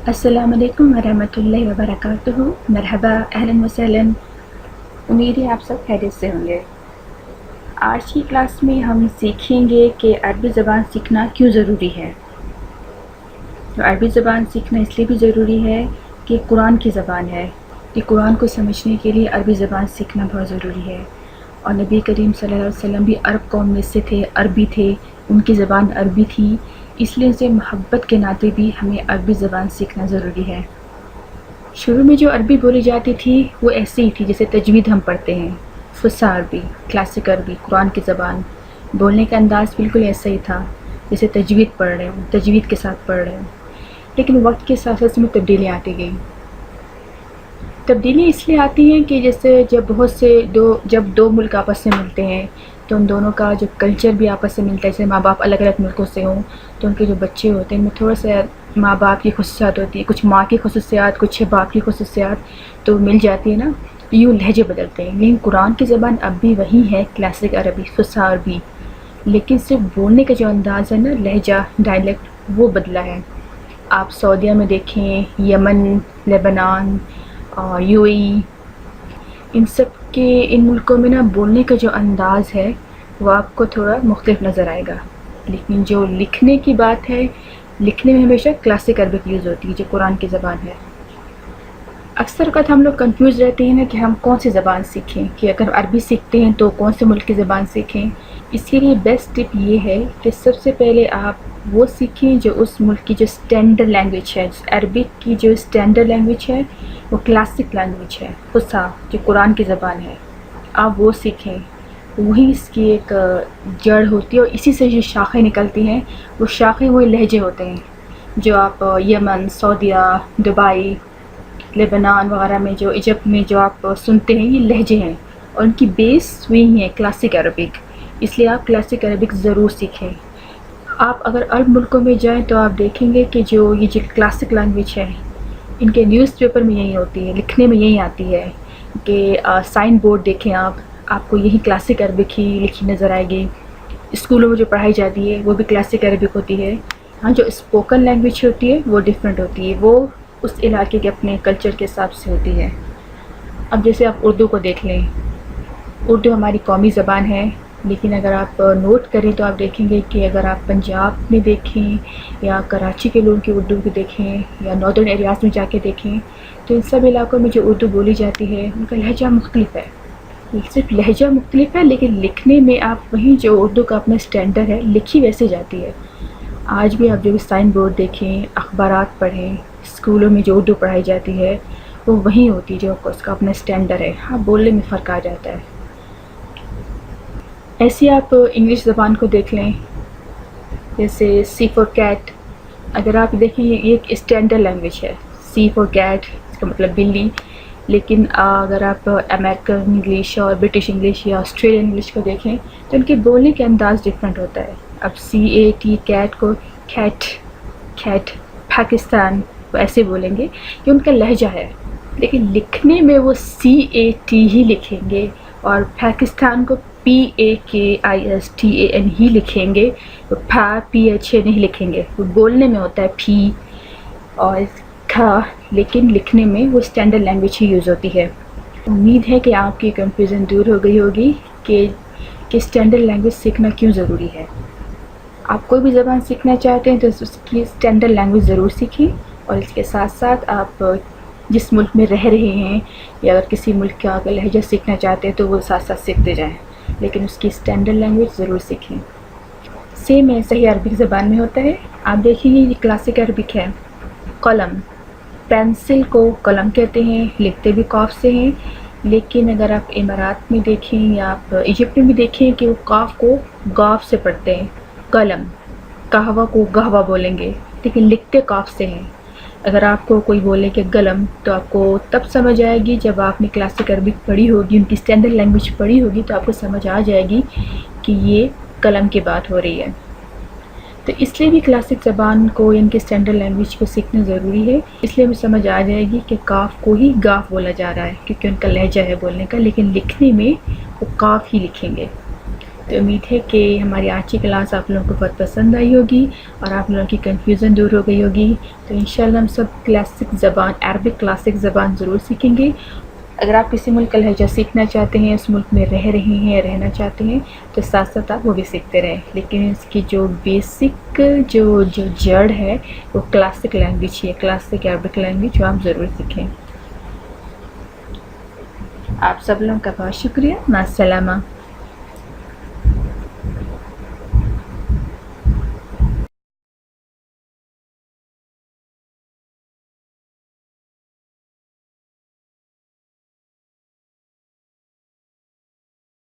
السلام علیکم ورحمۃ اللہ وبرکاتہ۔ مرحبا، اہلا وسہلا۔ امید ہے آپ سب خیریت سے ہوں گے۔ آج کی کلاس میں ہم سیکھیں گے کہ عربی زبان سیکھنا کیوں ضروری ہے۔ تو عربی زبان سیکھنا اس لیے بھی ضروری ہے کہ قرآن کی زبان ہے، کہ قرآن کو سمجھنے کے لیے عربی زبان سیکھنا بہت ضروری ہے۔ اور نبی کریم صلی اللہ علیہ وسلم بھی عرب قوم میں سے تھے، عربی تھے، ان کی زبان عربی تھی، اس لیے ان سے محبت کے ناطے بھی ہمیں عربی زبان سیکھنا ضروری ہے۔ شروع میں جو عربی بولی جاتی تھی وہ ایسے ہی تھی جیسے تجوید ہم پڑھتے ہیں، فصیح عربی، کلاسک عربی، قرآن کی زبان۔ بولنے کا انداز بالکل ایسا ہی تھا جیسے تجوید پڑھ رہے ہوں، تجوید کے ساتھ پڑھ رہے ہوں۔ لیکن وقت کے ساتھ اس میں تبدیلیاں آتی گئیں۔ تبدیلی اس لیے آتی ہیں کہ جیسے جب دو ملک آپس میں ملتے ہیں تو ان دونوں کا جو کلچر بھی آپس سے ملتا ہے، جیسے ماں باپ الگ الگ ملکوں سے ہوں تو ان کے جو بچے ہوتے ہیں ان میں تھوڑا سا ماں باپ کی خصوصیات ہوتی ہے، کچھ ماں کی خصوصیات، کچھ باپ کی خصوصیات تو مل جاتی ہے نا، یوں لہجے بدلتے ہیں۔ لیکن قرآن کی زبان اب بھی وہی ہے، کلاسک عربی، فصیح عربی، لیکن صرف بولنے کا جو انداز ہے نا، لہجہ، ڈائلیکٹ، وہ بدلا ہے۔ آپ سعودیہ میں دیکھیں، یمن، لیبنان، یو اے ای، ان ملکوں میں نا بولنے کا جو انداز ہے وہ آپ کو تھوڑا مختلف نظر آئے گا، لیکن جو لکھنے کی بات ہے، لکھنے میں ہمیشہ کلاسک عربک یوز ہوتی ہے جو قرآن کی زبان ہے۔ اکثر اوقات ہم لوگ کنفیوز رہتے ہیں نا کہ ہم کون سی زبان سیکھیں، کہ اگر عربی سیکھتے ہیں تو کون سے ملک کی زبان سیکھیں۔ اس کے لیے بیسٹ ٹپ یہ ہے کہ سب سے پہلے آپ وہ سیکھیں جو اس ملک کی جو اسٹینڈرڈ لینگویج ہے۔ عربک کی جو اسٹینڈرڈ لینگویج ہے وہ کلاسک لینگویج ہے، فصیح، جو قرآن کی زبان ہے، آپ وہ سیکھیں۔ وہی اس کی ایک جڑ ہوتی ہے اور اسی سے جو شاخیں نکلتی ہیں وہ شاخیں وہی لہجے ہوتے ہیں جو آپ یمن، سعودیہ، دبئی، لیبنان وغیرہ میں، جو ایجپٹ میں جو آپ سنتے ہیں، یہ لہجے ہیں اور ان کی بیس وہی ہے کلاسک عربک، اس لیے آپ کلاسک عربک ضرور سیکھیں۔ آپ اگر عرب ملکوں میں جائیں تو آپ دیکھیں گے کہ یہ جو کلاسک لینگویج ہے ان کے نیوز پیپر میں یہی ہوتی ہے، لکھنے میں یہی آتی ہے، کہ سائن بورڈ دیکھیں آپ کو یہی کلاسک عربک ہی لکھی نظر آئے گی۔ اسکولوں میں جو پڑھائی جاتی ہے وہ بھی کلاسک عربک ہوتی ہے۔ ہاں، جو اسپوکن لینگویج ہوتی ہے وہ ڈیفرنٹ ہوتی ہے، وہ اس علاقے کے اپنے کلچر کے حساب سے ہوتی ہے۔ اب جیسے آپ اردو کو دیکھ لیں، اردو ہماری قومی زبان ہے، لیکن اگر آپ نوٹ کریں تو آپ دیکھیں گے کہ اگر آپ پنجاب میں دیکھیں یا کراچی کے لوگوں کی اردو کو دیکھیں یا ناردرن ایریاز میں جا کے دیکھیں تو ان سب علاقوں میں جو اردو بولی جاتی ہے ان کا لہجہ مختلف ہے۔ صرف لہجہ مختلف ہے لیکن لکھنے میں آپ وہیں جو اردو کا اپنا اسٹینڈرڈ ہے، لکھی ویسے جاتی ہے۔ آج بھی آپ جو سائن بورڈ دیکھیں، اخبارات پڑھیں، اسکولوں میں جو اردو پڑھائی جاتی ہے وہ وہیں ہوتی ہے جو اس کا اپنا اسٹینڈرڈ ہے۔ ہاں، بولنے میں فرق آ جاتا ہے۔ ایسے آپ انگلش زبان کو دیکھ لیں، جیسے سی فور کیٹ، اگر آپ دیکھیں یہ ایک اسٹینڈرڈ لینگویج ہے، سی فور کیٹ، اس کا مطلب بلی، لیکن اگر آپ امریکن انگلش اور برٹش انگلش یا آسٹریلین انگلش کو دیکھیں تو ان کے بولنے کا انداز ڈفرینٹ ہوتا ہے۔ اب CAT کیٹ کو کھیٹ پاکستان وہ ایسے بولیں گے کہ ان کا لہجہ ہے، لیکن لکھنے میں وہ CAT ہی لکھیں گے اور پاکستان کو PAKISTAN ہی لکھیں گے، وہ PH نہیں لکھیں گے۔ وہ بولنے میں ہوتا ہے پھی اور کھا، لیکن لکھنے میں وہ اسٹینڈرڈ لینگویج ہی یوز ہوتی ہے۔ امید ہے کہ آپ کی کنفیوژن دور ہو گئی ہوگی کہ اسٹینڈرڈ لینگویج سیکھنا کیوں ضروری ہے۔ آپ کوئی بھی زبان سیکھنا چاہتے ہیں تو اس کی اسٹینڈرڈ لینگویج ضرور سیکھیں، اور اس کے ساتھ ساتھ آپ جس ملک میں رہ رہے ہیں یا اگر کسی ملک کا اگر لہجہ سیکھنا چاہتے ہیں تو وہ ساتھ ساتھ سیکھتے جائیں، لیکن اس کی اسٹینڈرڈ لینگویج ضرور سیکھیں۔ سیم ایسا ہی عربک زبان میں ہوتا ہے۔ آپ دیکھیں گے یہ کلاسک عربک ہے۔ قلم، پینسل کو قلم کہتے ہیں، لکھتے بھی قاف سے ہیں، لیکن اگر آپ امارات میں دیکھیں یا آپ ایجپٹ میں بھی دیکھیں کہ وہ قاف کو گاف سے پڑھتے ہیں، قلم، قہوہ کو گہوہ بولیں گے، لیکن لکھتے قاف سے ہیں۔ اگر آپ کو کوئی بولے کہ قلم تو آپ کو تب سمجھ آئے گی جب آپ نے کلاسک عربک پڑھی ہوگی، ان کی اسٹینڈرڈ لینگویج پڑھی ہوگی تو آپ کو سمجھ آ جائے گی کہ یہ قلم کی بات ہو رہی ہے۔ تو اس لیے بھی کلاسک زبان کو، ان کی اسٹینڈرڈ لینگویج کو سیکھنا ضروری ہے، اس لیے ہمیں سمجھ آ جائے گی کہ قاف کو ہی گاف بولا جا رہا ہے کیونکہ ان کا لہجہ ہے بولنے کا، لیکن لکھنے میں وہ قاف ہی لکھیں گے۔ تو امید ہے کہ ہماری آج کی کلاس آپ لوگوں کو بہت پسند آئی ہوگی اور آپ لوگوں کی کنفیوژن دور ہو گئی ہوگی. تو انشاءاللہ ہم سب کلاسک زبان، عربک کلاسک زبان ضرور سیکھیں گے. اگر آپ کسی ملک کا لہجہ سیکھنا چاہتے ہیں، اس ملک میں رہ رہے ہیں، رہنا چاہتے ہیں، تو ساتھ ساتھ آپ وہ بھی سیکھتے رہیں. لیکن اس کی جو بیسک جو جڑ ہے وہ کلاسک لینگویج ہی ہے، کلاسک عربک لینگویج، جو آپ ضرور سیکھیں. آپ سب لوگوں کا بہت شکریہ. مع السلامہ.